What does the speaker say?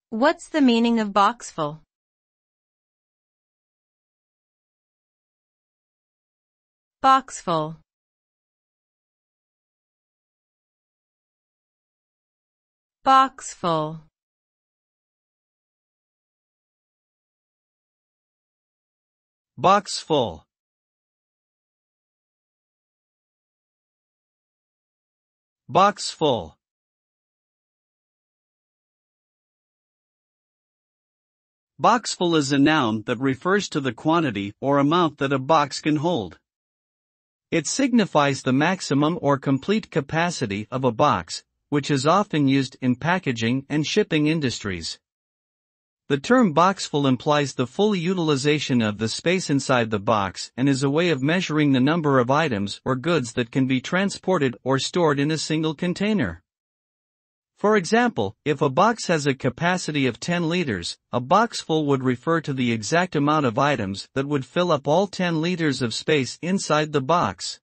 What's the meaning of boxful? Boxful. Boxful. Boxful. Boxful. Boxful is a noun that refers to the quantity or amount that a box can hold. It signifies the maximum or complete capacity of a box, which is often used in packaging and shipping industries. The term boxful implies the full utilization of the space inside the box and is a way of measuring the number of items or goods that can be transported or stored in a single container. For example, if a box has a capacity of 10 liters, a boxful would refer to the exact amount of items that would fill up all 10 liters of space inside the box.